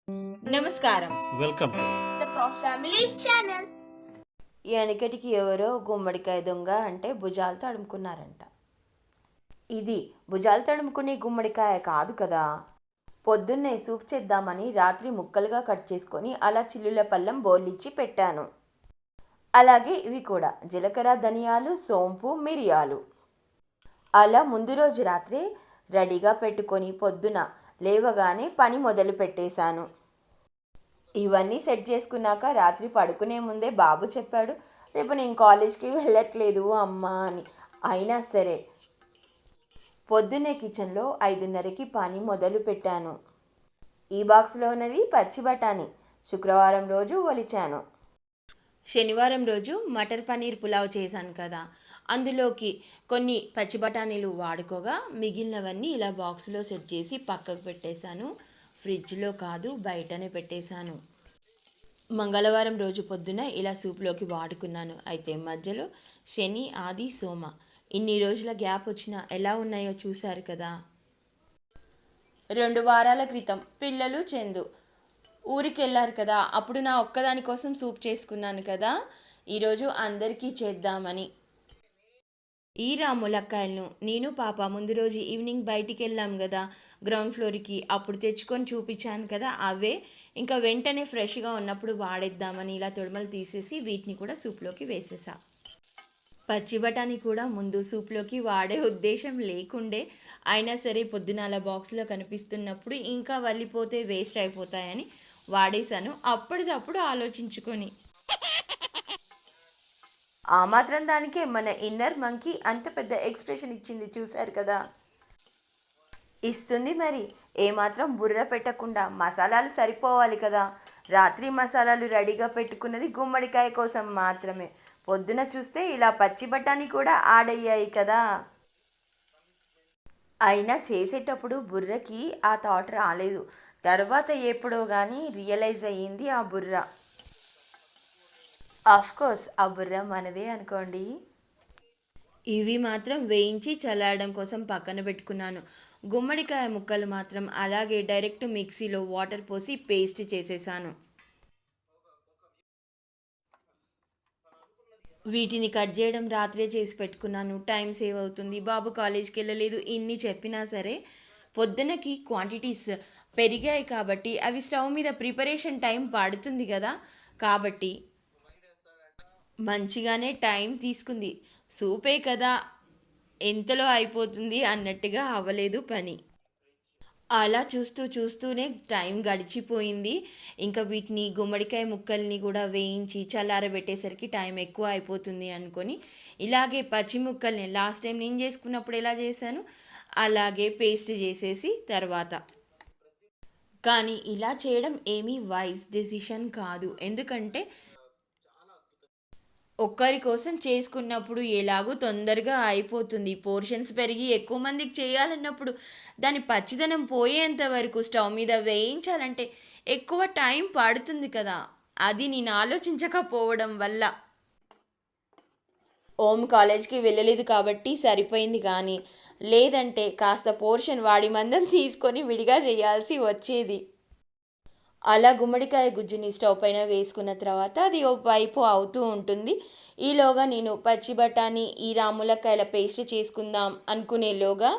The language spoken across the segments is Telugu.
నమస్కారం. Welcome to The Frost Family channel. వెనకటికి ఎవరో గుమ్మడికాయ దొంగ అంటే భుజాలు తడుముకున్నారంట. ఇది భుజాలు తడుముకునే గుమ్మడికాయ కాదు కదా. పొద్దున్నే సూప్ చేద్దామని రాత్రి ముక్కలుగా కట్ చేసుకొని అలా చిల్లుల పళ్ళం బోర్లిచ్చి పెట్టాను. అలాగే ఇవి కూడా జీలకర్ర, ధనియాలు, సోంపు, మిరియాలు అలా ముందు రోజు రాత్రి రెడీగా పెట్టుకొని పొద్దున లేవగానే పని మొదలు పెట్టేశాను. ఇవన్నీ సెట్ చేసుకున్నాక రాత్రి పడుకునే ముందే బాబు చెప్పాడు, రేపు నేను కాలేజ్కి వెళ్ళట్లేదు అమ్మా అని. అయినా సరే పొద్దున్నే కిచెన్లో 5:30కి పని మొదలు పెట్టాను. ఈ బాక్స్లో ఉన్నవి పచ్చి బఠానీ. శుక్రవారం రోజు ఒలిచాను. శనివారం రోజు మటర్ పన్నీర్ పులావ్ చేశాను కదా, అందులోకి కొన్ని పచ్చి బఠానీలు వాడుకోగా మిగిలినవన్నీ ఇలా బాక్స్లో సెట్ చేసి పక్కకు పెట్టేశాను. ఫ్రిడ్జ్లో కాదు, బయటనే పెట్టేశాను. మంగళవారం రోజు పొద్దున ఇలా సూప్లోకి వాడుకున్నాను. అయితే మధ్యలో శని, ఆది, సోమ ఇన్ని రోజుల గ్యాప్ వచ్చినా ఎలా ఉన్నాయో చూశారు కదా. 2 వారాల క్రితం పిల్లలు చందు ఊరికి వెళ్ళారు కదా, అప్పుడు నా ఒక్కదాని కోసం సూప్ చేసుకున్నాను కదా, ఈరోజు అందరికీ చేద్దామని. ఈ ములక్కాయలను నేను పాప ముందు రోజు ఈవినింగ్ బయటికి వెళ్ళాం కదా గ్రౌండ్ ఫ్లోర్కి, అప్పుడు తెచ్చుకొని చూపించాను కదా, అవే ఇంకా వెంటనే ఫ్రెష్గా ఉన్నప్పుడు వాడేద్దామని ఇలా తొడమలు తీసేసి వీటిని కూడా సూప్లోకి వేసేసా. పచ్చి బఠానీ కూడా ముందు సూప్లోకి వాడే ఉద్దేశం లేకుండే, అయినా సరే పొద్దున అలా బాక్స్లో కనిపిస్తున్నప్పుడు ఇంకా వల్లిపోతే వేస్ట్ అయిపోతాయని వాడేశాను, అప్పటిదప్పుడు ఆలోచించుకొని. ఆ మాత్రం దానికే మన ఇన్నర్ మంకీ అంత పెద్ద ఎక్స్ప్రెషన్ ఇచ్చింది, చూశారు కదా. ఇస్తుంది మరి, ఏమాత్రం బుర్ర పెట్టకుండా. మసాలాలు సరిపోవాలి కదా. రాత్రి మసాలాలు రెడీగా పెట్టుకున్నది గుమ్మడికాయ కోసం మాత్రమే. పొద్దున చూస్తే ఇలా పచ్చి బఠానీ కూడా ఆడయ్యాయి కదా. అయినా చేసేటప్పుడు బుర్రకి ఆ థాట్ రాలేదు. తర్వాత ఎప్పుడో కానీ రియలైజ్ అయ్యింది ఆ బుర్ర. కోర్స్ ఆ బుర్ర మనదే అనుకోండి. ఇవి మాత్రం వేయించి చల్లారడం కోసం పక్కన పెట్టుకున్నాను. గుమ్మడికాయ ముక్కలు మాత్రం అలాగే డైరెక్ట్ మిక్సీలో వాటర్ పోసి పేస్ట్ చేసేసాను. వీటిని కట్ చేయడం రాత్రే చేసి పెట్టుకున్నాను, టైం సేవ్ అవుతుంది. బాబు కాలేజ్కి వెళ్ళలేదు, ఇన్ని చెప్పినా సరే పొద్దునకి క్వాంటిటీస్ పెరిగాయి కాబట్టి అవి స్టవ్ మీద ప్రిపరేషన్ టైం పడుతుంది కదా, కాబట్టి మంచిగానే టైం తీసుకుంది. సూపే కదా ఎంతలో అయిపోతుంది అన్నట్టుగా అవ్వలేదు పని. అలా చూస్తూనే టైం గడిచిపోయింది. ఇంకా వీటిని గుమ్మడికాయ ముక్కల్ని కూడా వేయించి చల్లారబెట్టేసరికి టైం ఎక్కువ అయిపోతుంది అనుకొని ఇలాగే పచ్చి ముక్కల్ని లాస్ట్ టైం నేను చేసుకున్నప్పుడు ఎలా చేశాను అలాగే పేస్ట్ చేసేసి తర్వాత. కానీ ఇలా చేయడం ఏమీ వైజ్ డెసిషన్ కాదు, ఎందుకంటే ఒక్కరి కోసం చేసుకున్నప్పుడు ఎలాగూ తొందరగా అయిపోతుంది. పోర్షన్స్ పెరిగి ఎక్కువ మందికి చేయాలన్నప్పుడు దాని పచ్చిదనం పోయేంత వరకు స్టవ్ మీద వేయించాలంటే ఎక్కువ టైం పడుతుంది కదా. అది నేను ఆలోచించకపోవడం వల్ల. ఓం కాలేజ్కి వెళ్ళలేదు కాబట్టి సరిపోయింది, కానీ లేదంటే కాస్త పోర్షన్ వాడి మందం తీసుకొని విడిగా చేయాల్సి వచ్చేది. అలా గుమ్మడికాయ గుజ్జుని స్టవ్ పైన వేసుకున్న తర్వాత అది ఓ వైపు అవుతూ ఉంటుంది. ఈలోగా నేను పచ్చి బఠానీ ఈ ములక్కాయల పేస్ట్ చేసుకుందాం అనుకునేలోగా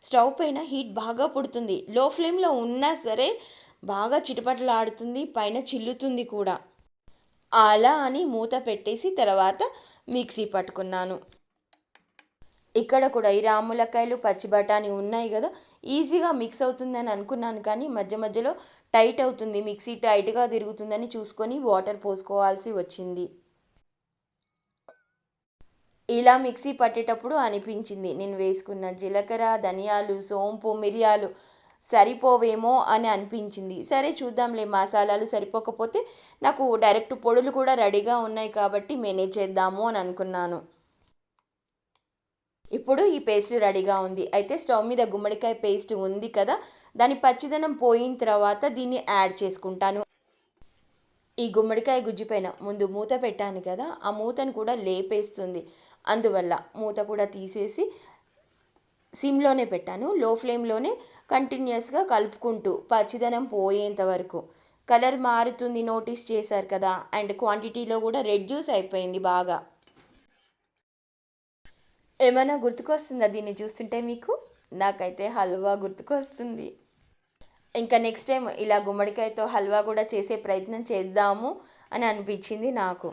స్టవ్ పైన హీట్ బాగా పుడుతుంది. లో ఫ్లేమ్లో ఉన్నా సరే బాగా చిటపటలాడుతుంది, పైన చిల్లుతుంది కూడా. అలా అని మూత పెట్టేసి తర్వాత మిక్సీ పట్టుకున్నాను. ఇక్కడ కూడా ఈ ములక్కాయలు పచ్చి బఠానీ ఉన్నాయి కదా, ఈజీగా మిక్స్ అవుతుందని అనుకున్నాను, కానీ మధ్య మధ్యలో టైట్ అవుతుంది, మిక్సీ టైట్గా తిరుగుతుందని చూసుకొని వాటర్ పోసుకోవాల్సి వచ్చింది. ఇలా మిక్సీ పట్టేటప్పుడు అనిపించింది నేను వేసుకున్న జీలకర్ర, ధనియాలు, సోంపు, మిరియాలు సరిపోవేమో అని అనిపించింది. సరే చూద్దాంలే, మసాలాలు సరిపోకపోతే నాకు డైరెక్ట్ పొడులు కూడా రెడీగా ఉన్నాయి కాబట్టి మేనేజ్ చేద్దాము అని అనుకున్నాను. ఇప్పుడు ఈ పేస్ట్ రెడీగా ఉంది. అయితే స్టవ్ మీద గుమ్మడికాయ పేస్ట్ ఉంది కదా, దాని పచ్చిదనం పోయిన తర్వాత దీన్ని యాడ్ చేసుకుంటాను. ఈ గుమ్మడికాయ గుజ్జు పైన ముందు మూత పెట్టాను కదా, ఆ మూతను కూడా లేపేస్తుంది. అందువల్ల మూత కూడా తీసేసి సిమ్లోనే పెట్టాను. లో ఫ్లేమ్లోనే కంటిన్యూస్గా కలుపుకుంటూ పచ్చిదనం పోయేంత వరకు కలర్ మారుతుంది, నోటీస్ చేశారు కదా. అండ్ క్వాంటిటీలో కూడా రెడ్యూస్ అయిపోయింది బాగా. ఏమైనా గుర్తుకొస్తుందా దీన్ని చూస్తుంటే మీకు? నాకైతే హల్వా గుర్తుకొస్తుంది. ఇంకా నెక్స్ట్ టైం ఇలా గుమ్మడికాయతో హల్వా కూడా చేసే ప్రయత్నం చేద్దాము అని అనిపించింది నాకు.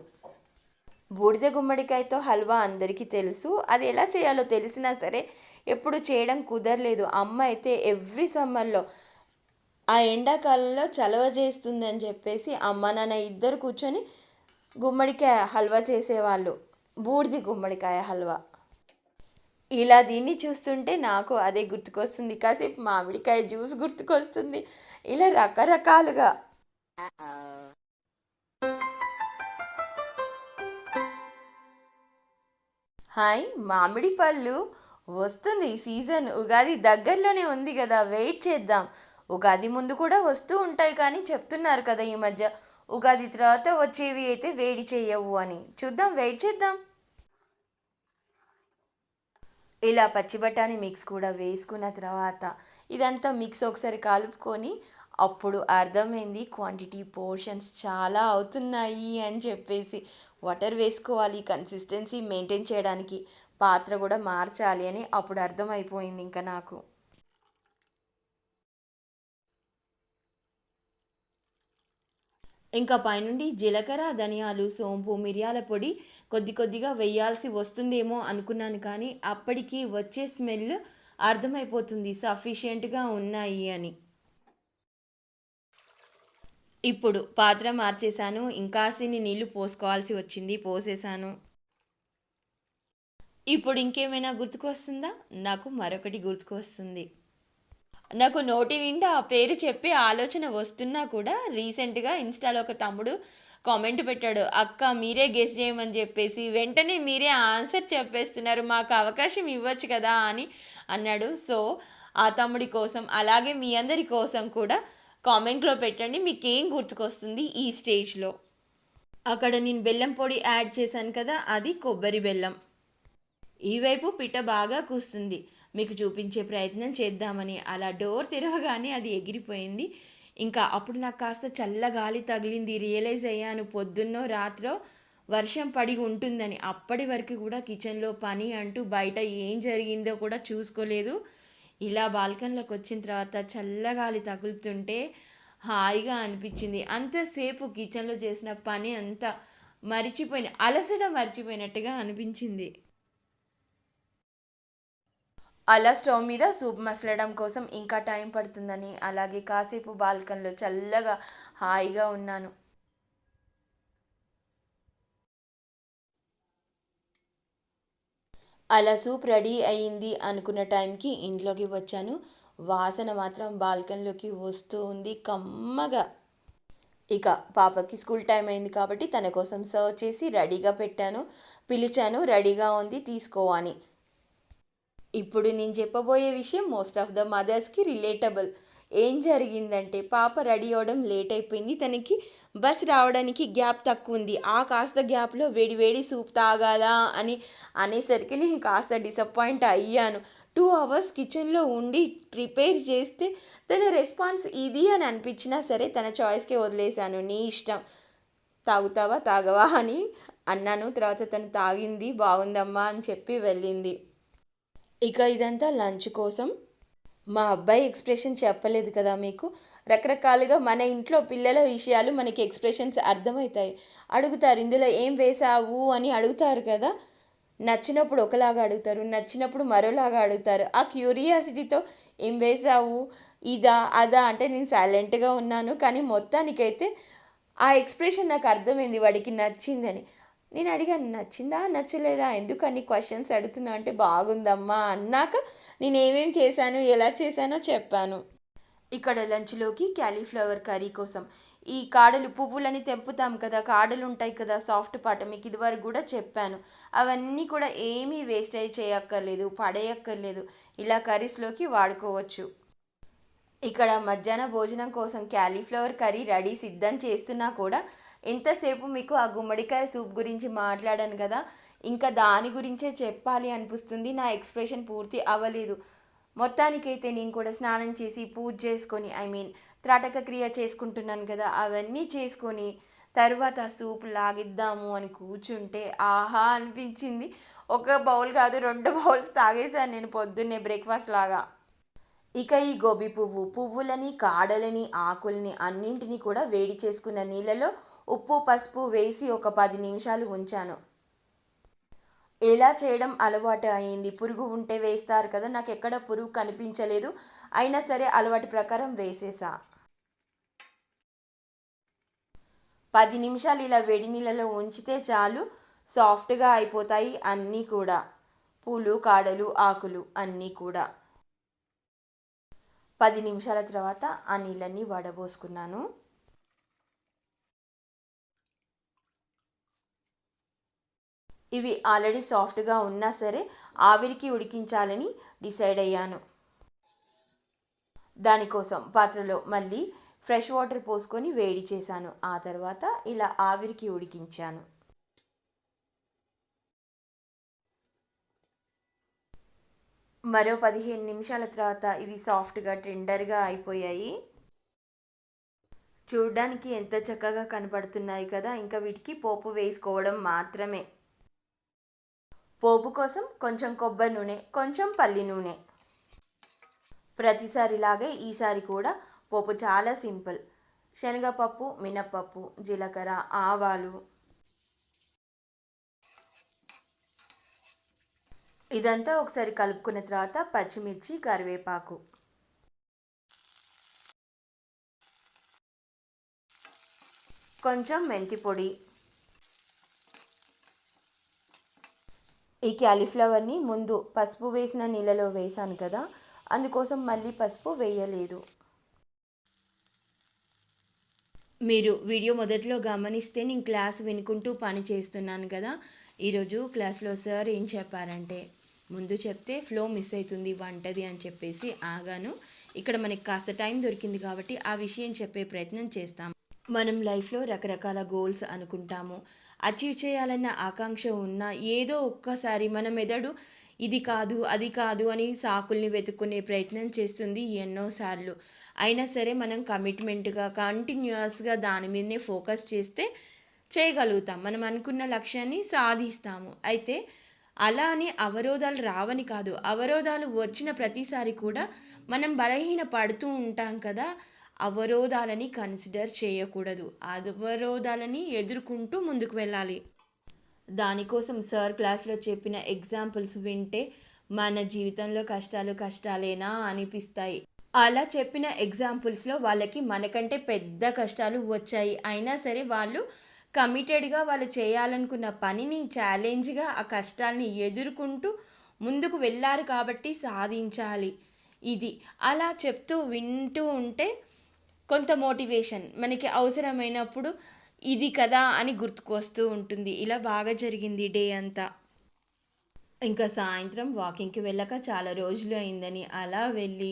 బూడిద గుమ్మడికాయతో హల్వా అందరికీ తెలుసు. అది ఎలా చేయాలో తెలిసినా సరే ఎప్పుడు చేయడం కుదరలేదు. అమ్మ అయితే ఎవ్రీ సమ్మర్లో ఆ ఎండాకాలంలో చలవ చేస్తుందని చెప్పేసి అమ్మ నాన్న ఇద్దరు కూర్చొని గుమ్మడికాయ హల్వా చేసేవాళ్ళు. బూడిద గుమ్మడికాయ హల్వా. ఇలా దీన్ని చూస్తుంటే నాకు అదే గుర్తుకొస్తుంది. కాసేపు మామిడికాయ జ్యూస్ గుర్తుకొస్తుంది. ఇలా రకరకాలుగా. హాయ్, మామిడి పళ్ళు వస్తుంది సీజన్. ఉగాది దగ్గరలోనే ఉంది కదా, వెయిట్ చేద్దాం. ఉగాది ముందు కూడా వస్తూ ఉంటాయి కానీ చెప్తున్నారు కదా ఈ మధ్య ఉగాది తర్వాత వచ్చేవి అయితే వేడి చేయవు అని. చూద్దాం, వెయిట్ చేద్దాం. ఇలా పచ్చి బఠానీ మిక్స్ కూడా వేసుకున్న తర్వాత ఇదంతా మిక్స్ ఒకసారి కలుపుకొని అప్పుడు అర్థమైంది క్వాంటిటీ పోర్షన్స్ చాలా అవుతున్నాయి అని చెప్పేసి. వాటర్ వేసుకోవాలి కన్సిస్టెన్సీ మెయింటైన్ చేయడానికి, పాత్ర కూడా మార్చాలి అని అప్పుడు అర్థమైపోయింది ఇంకా నాకు. ఇంకా పైనుండి జీలకర్ర, ధనియాలు, సోంపు, మిరియాల పొడి కొద్ది కొద్దిగా వేయాల్సి వస్తుందేమో అనుకున్నాను కానీ అప్పటికి వచ్చే స్మెల్ అర్థమైపోతుంది సఫిషియెంట్గా ఉన్నాయి అని. ఇప్పుడు పాత్ర మార్చేశాను. ఇంకాసిని నీళ్లు పోసుకోవాల్సి వచ్చింది, పోసేశాను. ఇప్పుడు ఇంకేమైనా గుర్తుకొస్తుందా? నాకు మరొకటి గుర్తుకొస్తుంది. నాకు నోటి నిండా ఆ పేరు చెప్పే ఆలోచన వస్తున్నా కూడా రీసెంట్గా ఇన్స్టాలో ఒక తమ్ముడు కామెంట్ పెట్టాడు, అక్క మీరే గెస్ చేయమని చెప్పేసి వెంటనే మీరే ఆన్సర్ చెప్పేస్తున్నారు, మాకు అవకాశం ఇవ్వచ్చు కదా అని అన్నాడు. సో ఆ తమ్ముడి కోసం అలాగే మీ అందరి కోసం కూడా కామెంట్లో పెట్టండి మీకేం గుర్తుకొస్తుంది ఈ స్టేజ్లో. అక్కడ నేను బెల్లం పొడి యాడ్ చేశాను కదా, అది కొబ్బరి బెల్లం. ఈవైపు పిట్ట బాగా కూస్తుంది, మీకు చూపించే ప్రయత్నం చేద్దామని అలా డోర్ తెరవగానే అది ఎగిరిపోయింది. ఇంకా అప్పుడు నాకు కాస్త చల్లగాలి తగిలింది. రియలైజ్ అయ్యాను పొద్దున్నో రాత్రో వర్షం పడి ఉంటుందని. అప్పటి వరకు కూడా కిచెన్లో పని అంటూ బయట ఏం జరిగిందో కూడా చూసుకోలేదు. ఇలా బాల్కనీలోకి వచ్చిన తర్వాత చల్లగాలి తగులుతుంటే హాయిగా అనిపించింది. అంతసేపు కిచెన్లో చేసిన పని అంతా అలసట మర్చిపోయినట్టుగా అనిపించింది. అలా స్టవ్ మీద సూప్ మసలడం కోసం ఇంకా టైం పడుతుందని అలాగే కాసేపు బాల్కనీలో చల్లగా హాయిగా ఉన్నాను. అలా సూప్ రెడీ అయ్యింది అనుకున్న టైంకి ఇంట్లోకి వచ్చాను. వాసన మాత్రం బాల్కనీలోకి వస్తూ ఉంది కమ్మగా. ఇక పాపకి స్కూల్ టైం అయింది కాబట్టి తన కోసం సర్వ్ చేసి రెడీగా పెట్టాను. పిలిచాను, రెడీగా ఉంది తీసుకో అని. ఇప్పుడు నేను చెప్పబోయే విషయం మోస్ట్ ఆఫ్ ద మదర్స్కి రిలేటబుల్. ఏం జరిగిందంటే పాప రెడీ అవ్వడం లేట్ అయిపోయింది. తనకి బస్ రావడానికి గ్యాప్ తక్కువ ఉంది. ఆ కాస్త గ్యాప్లో వేడి వేడి సూప్ తాగాలా అని అనేసరికి నేను కాస్త డిసప్పాయింట్ అయ్యాను. 2 hours కిచెన్లో ఉండి ప్రిపేర్ చేస్తే తన రెస్పాన్స్ ఇది అని అనిపించినా సరే తన చాయిస్కే వదిలేశాను. నీ ఇష్టం, తాగుతావా తాగవా అని అన్నాను. తర్వాత తను తాగింది, బాగుందమ్మా అని చెప్పి వెళ్ళింది. ఇక ఇదంతా లంచ్ కోసం. మా అబ్బాయి ఎక్స్ప్రెషన్ చెప్పలేదు కదా మీకు. రకరకాలుగా మన ఇంట్లో పిల్లల విషయాలు మనకి ఎక్స్ప్రెషన్స్ అర్థమవుతాయి. అడుగుతారు ఇందులో ఏం వేసావు అని అడుగుతారు కదా. నచ్చినప్పుడు ఒకలాగా అడుగుతారు, నచ్చినప్పుడు మరోలాగా అడుగుతారు. ఆ క్యూరియాసిటీతో ఏం వేసావు, ఇదా అదా అంటే నేను సైలెంట్గా ఉన్నాను. కానీ మొత్తానికైతే ఆ ఎక్స్ప్రెషన్ నాకు అర్థమైంది వాడికి నచ్చిందని. నేను అడిగాను నచ్చిందా నచ్చలేదా ఎందుకని క్వశ్చన్స్ అడుగుతున్నా అంటే బాగుందమ్మా అన్నాక నేను ఏమేం చేశాను ఎలా చేశానో చెప్పాను. ఇక్కడ లంచ్లోకి క్యాలీఫ్లవర్ కర్రీ కోసం ఈ కాడలు పువ్వులని తెంపుతాం కదా, కాడలు ఉంటాయి కదా సాఫ్ట్ పార్ట్, మీకు ఇదివరకు కూడా చెప్పాను. అవన్నీ కూడా ఏమీ వేస్టేజ్ చేయక్కర్లేదు, పడేయక్కర్లేదు, ఇలా కర్రీస్లోకి వాడుకోవచ్చు. ఇక్కడ మధ్యాహ్న భోజనం కోసం క్యాలీఫ్లవర్ కర్రీ రెడీ సిద్ధం చేస్తున్నా కూడా ఎంతసేపు మీకు ఆ గుమ్మడికాయ సూప్ గురించి మాట్లాడాను కదా, ఇంకా దాని గురించే చెప్పాలి అనిపిస్తుంది. నా ఎక్స్ప్రెషన్ పూర్తి అవ్వలేదు. మొత్తానికైతే నేను కూడా స్నానం చేసి పూజ చేసుకొని త్రాటక క్రియ చేసుకుంటున్నాను కదా, అవన్నీ చేసుకొని తర్వాత సూప్ లాగిద్దాము అని కూర్చుంటే ఆహా అనిపించింది. ఒక బౌల్ కాదు 2 బౌల్స్ తాగేశాను నేను పొద్దున్నే బ్రేక్ఫాస్ట్ లాగా. ఇక ఈ గోబీ పువ్వులని, కాడలని, ఆకుల్ని అన్నింటినీ కూడా వేడి చేసుకున్న నీళ్ళలో ఉప్పు, పసుపు వేసి ఒక 10 నిమిషాలు ఉంచాను. ఎలా చేయడం అలవాటు అయింది. పురుగు ఉంటే వేస్తారు కదా, నాకు ఎక్కడ పురుగు కనిపించలేదు. అయినా సరే అలవాటు ప్రకారం వేసేసా. 10 నిమిషాలు ఇలా వేడి నీళ్ళలో ఉంచితే చాలు, సాఫ్ట్గా అయిపోతాయి అన్నీ కూడా. పూలు, కాడలు, ఆకులు అన్నీ కూడా. 10 నిమిషాల తర్వాత ఆ నీళ్ళన్నీ వడబోసుకున్నాను. ఇవి ఆల్రెడీ సాఫ్ట్గా ఉన్నా సరే ఆవిరికి ఉడికించాలని డిసైడ్ అయ్యాను. దానికోసం పాత్రలో మళ్ళీ ఫ్రెష్ వాటర్ పోసుకొని వేడి చేశాను. ఆ తర్వాత ఇలా ఆవిరికి ఉడికించాను. మరో 15 నిమిషాల తర్వాత ఇవి సాఫ్ట్గా టెండర్గా అయిపోయాయి. చూడ్డానికి ఎంత చక్కగా కనపడుతున్నాయి కదా. ఇంకా వీటికి పోపు వేసుకోవడం మాత్రమే. పోపు కోసం కొంచెం కొబ్బరి నూనె, కొంచెం పల్లి నూనె. ప్రతిసారిలాగే ఈసారి కూడా పోపు చాలా సింపుల్. శనగపప్పు, మినప్పప్పు, జీలకర్ర, ఆవాలు. ఇదంతా ఒకసారి కలుపుకున్న తర్వాత పచ్చిమిర్చి, కరివేపాకు. కొంచెం మెంతి పొడి. ఈ క్యాలీఫ్లవర్ని ముందు పసుపు వేసిన నీళ్ళలో వేసాను కదా, అందుకోసం మళ్ళీ పసుపు వేయలేదు. మీరు వీడియో మొదట్లో గమనిస్తే నేను క్లాస్ వినుకుంటూ పని చేస్తున్నాను కదా. ఈరోజు క్లాస్లో సార్ ఏం చెప్పారంటే, ముందు చెప్తే ఫ్లో మిస్ అవుతుంది వంటది అని చెప్పేసి ఆగాను. ఇక్కడ మనకి కాస్త టైం దొరికింది కాబట్టి ఆ విషయం చెప్పే ప్రయత్నం చేస్తాం. మనం లైఫ్లో రకరకాల గోల్స్ అనుకుంటాము. అచీవ్ చేయాలన్న ఆకాంక్ష ఉన్న ఏదో ఒక్కసారి మన మెదడు ఇది కాదు అది కాదు అని సాకుల్ని వెతుక్కునే ప్రయత్నం చేస్తుంది ఎన్నోసార్లు. అయినా సరే మనం కమిట్మెంట్గా కంటిన్యూస్గా దాని మీదనే ఫోకస్ చేస్తే చేయగలుగుతాం. మనం అనుకున్న లక్ష్యాన్ని సాధిస్తాము. అయితే అలా అని అవరోధాలు రావని కాదు, అవరోధాలు వచ్చిన ప్రతిసారి కూడా మనం బలహీన పడుతూ ఉంటాం కదా. అవరోధాలని కన్సిడర్ చేయకూడదు, అవరోధాలని ఎదుర్కొంటూ ముందుకు వెళ్ళాలి. దానికోసం సార్ క్లాస్లో చెప్పిన ఎగ్జాంపుల్స్ వింటే మన జీవితంలో కష్టాలు కష్టాలేనా అనిపిస్తాయి. అలా చెప్పిన ఎగ్జాంపుల్స్లో వాళ్ళకి మనకంటే పెద్ద కష్టాలు వచ్చాయి. అయినా సరే వాళ్ళు కమిటెడ్గా వాళ్ళు చేయాలనుకున్న పనిని ఛాలెంజ్గా ఆ కష్టాలని ఎదుర్కొంటూ ముందుకు వెళ్ళారు కాబట్టి సాధించాలి. ఇది అలా చెప్తూ వింటూ ఉంటే కొంత మోటివేషన్ మనకి అవసరమైనప్పుడు ఇది కదా అని గుర్తుకు వస్తూ ఉంటుంది. ఇలా బాగా జరిగింది డే అంతా. ఇంకా సాయంత్రం వాకింగ్కి వెళ్ళాక చాలా రోజులు అయిందని అలా వెళ్ళి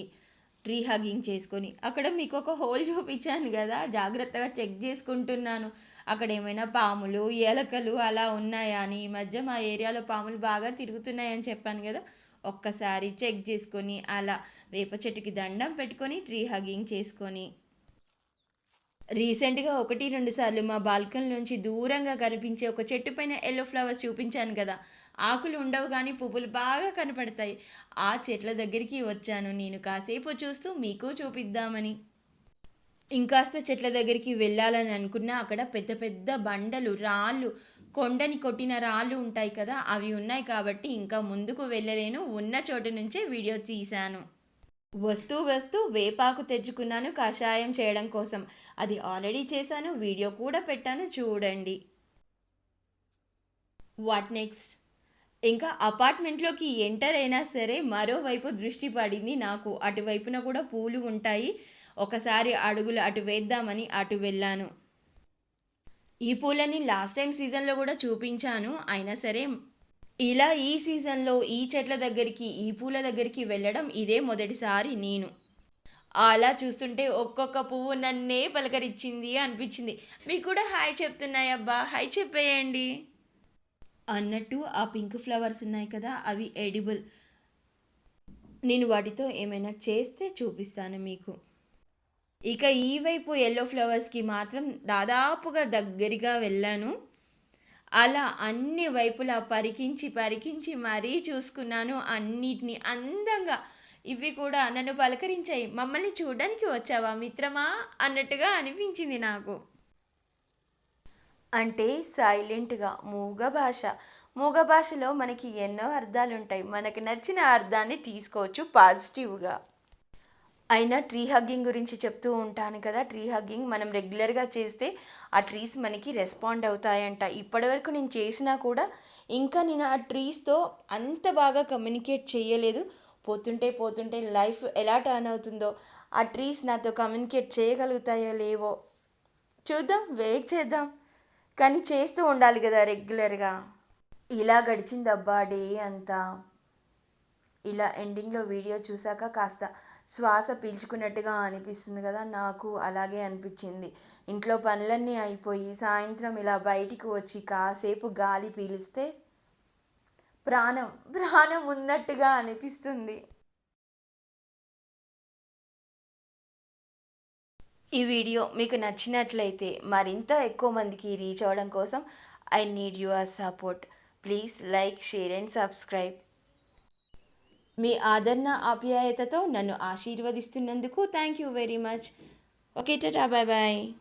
ట్రీ హగ్గింగ్ చేసుకొని అక్కడ మీకు ఒక హోల్ చూపించాను కదా, జాగ్రత్తగా చెక్ చేసుకుంటున్నాను అక్కడ ఏమైనా పాములు, ఎలకలు అలా ఉన్నాయా అని. ఈ మధ్య మా ఏరియాలో పాములు బాగా తిరుగుతున్నాయని చెప్పాను కదా, ఒక్కసారి చెక్ చేసుకొని అలా వేప చెట్టుకి దండం పెట్టుకొని ట్రీ హగ్గింగ్ చేసుకొని రీసెంట్గా 1-2 సార్లు మా బాల్కనీలోంచి దూరంగా కనిపించే ఒక చెట్టు పైన ఎల్లో ఫ్లవర్స్ చూపించాను కదా, ఆకులు ఉండవు కానీ పువ్వులు బాగా కనపడతాయి. ఆ చెట్ల దగ్గరికి వచ్చాను నేను కాసేపు చూస్తూ మీకు చూపిద్దామని. ఇంకాస్త చెట్ల దగ్గరికి వెళ్ళాలని అనుకున్నా అక్కడ పెద్ద పెద్ద బండలు, రాళ్ళు, కొండని కొట్టిన రాళ్ళు ఉంటాయి కదా, అవి ఉన్నాయి కాబట్టి ఇంకా ముందుకు వెళ్ళలేను. ఉన్న చోటు నుంచే వీడియో తీశాను. వస్తూ వేపాకు తెచ్చుకున్నాను కషాయం చేయడం కోసం. అది ఆల్రెడీ చేశాను, వీడియో కూడా పెట్టాను చూడండి. What next? ఇంకా అపార్ట్మెంట్లోకి ఎంటర్ అయినా సరే మరోవైపు దృష్టి పడింది నాకు. అటువైపున కూడా పూలు ఉంటాయి. ఒకసారి అడుగులు అటు వేద్దామని అటు వెళ్ళాను. ఈ పూలని లాస్ట్ టైం సీజన్లో కూడా చూపించాను. అయినా సరే ఇలా ఈ సీజన్లో ఈ చెట్ల దగ్గరికి, ఈ పూల దగ్గరికి వెళ్ళడం ఇదే మొదటిసారి నేను. అలా చూస్తుంటే ఒక్కొక్క పువ్వు నన్నే పలకరించింది అనిపించింది. మీకు కూడా హాయ్ చెప్తున్నాయి, అబ్బా హాయ్ చెప్పేయండి అన్నట్టు. ఆ పింక్ ఫ్లవర్స్ ఉన్నాయి కదా, అవి ఎడిబుల్. నేను వాటితో ఏమైనా చేస్తే చూపిస్తాను మీకు. ఇక ఈ వైపు ఎల్లో ఫ్లవర్స్కి మాత్రం దాదాపుగా దగ్గరగా వెళ్ళాను. అలా అన్ని వైపులా పరికించి పరికించి మరీ చూసుకున్నాను అన్నిటిని అందంగా. ఇవి కూడా నన్ను పలకరించాయి. మమ్మల్ని చూడడానికి వచ్చావా మిత్రమా అన్నట్టుగా అనిపించింది నాకు. అంటే సైలెంట్గా మూగ భాష. మూగ భాషలో మనకి ఎన్నో అర్థాలు ఉంటాయి. మనకు నచ్చిన అర్థాన్ని తీసుకోవచ్చు పాజిటివ్గా. అయినా ట్రీ హగ్గింగ్ గురించి చెప్తూ ఉంటాను కదా. ట్రీ హగ్గింగ్ మనం రెగ్యులర్గా చేస్తే ఆ ట్రీస్ మనకి రెస్పాండ్ అవుతాయంట. ఇప్పటివరకు నేను చేసినా కూడా ఇంకా నేను ఆ ట్రీస్తో అంత బాగా కమ్యూనికేట్ చేయలేదు. పోతుంటే పోతుంటే లైఫ్ ఎలా టర్న్ అవుతుందో, ఆ ట్రీస్ నాతో కమ్యూనికేట్ చేయగలుగుతాయో లేవో చూద్దాం, వెయిట్ చేద్దాం. కానీ చేస్తూ ఉండాలి కదా రెగ్యులర్గా. ఇలా గడిచిందబ్బా డే అంతా. ఇలా ఎండింగ్లో వీడియో చూశాక కాస్త శ్వాస పీల్చుకున్నట్టుగా అనిపిస్తుంది కదా. నాకు అలాగే అనిపించింది. ఇంట్లో పనులన్నీ అయిపోయి సాయంత్రం ఇలా బయటికి వచ్చి కాసేపు గాలి పీలిస్తే ప్రాణం ప్రాణం ఉన్నట్టుగా అనిపిస్తుంది. ఈ వీడియో మీకు నచ్చినట్లయితే మరింత ఎక్కువ మందికి రీచ్ అవ్వడం కోసం I need your support. Please like, share and subscribe. మీ ఆదరణ ఆప్యాయతతో నన్ను ఆశీర్వదిస్తున్నందుకు thank you very much. Okay, tata, bye bye.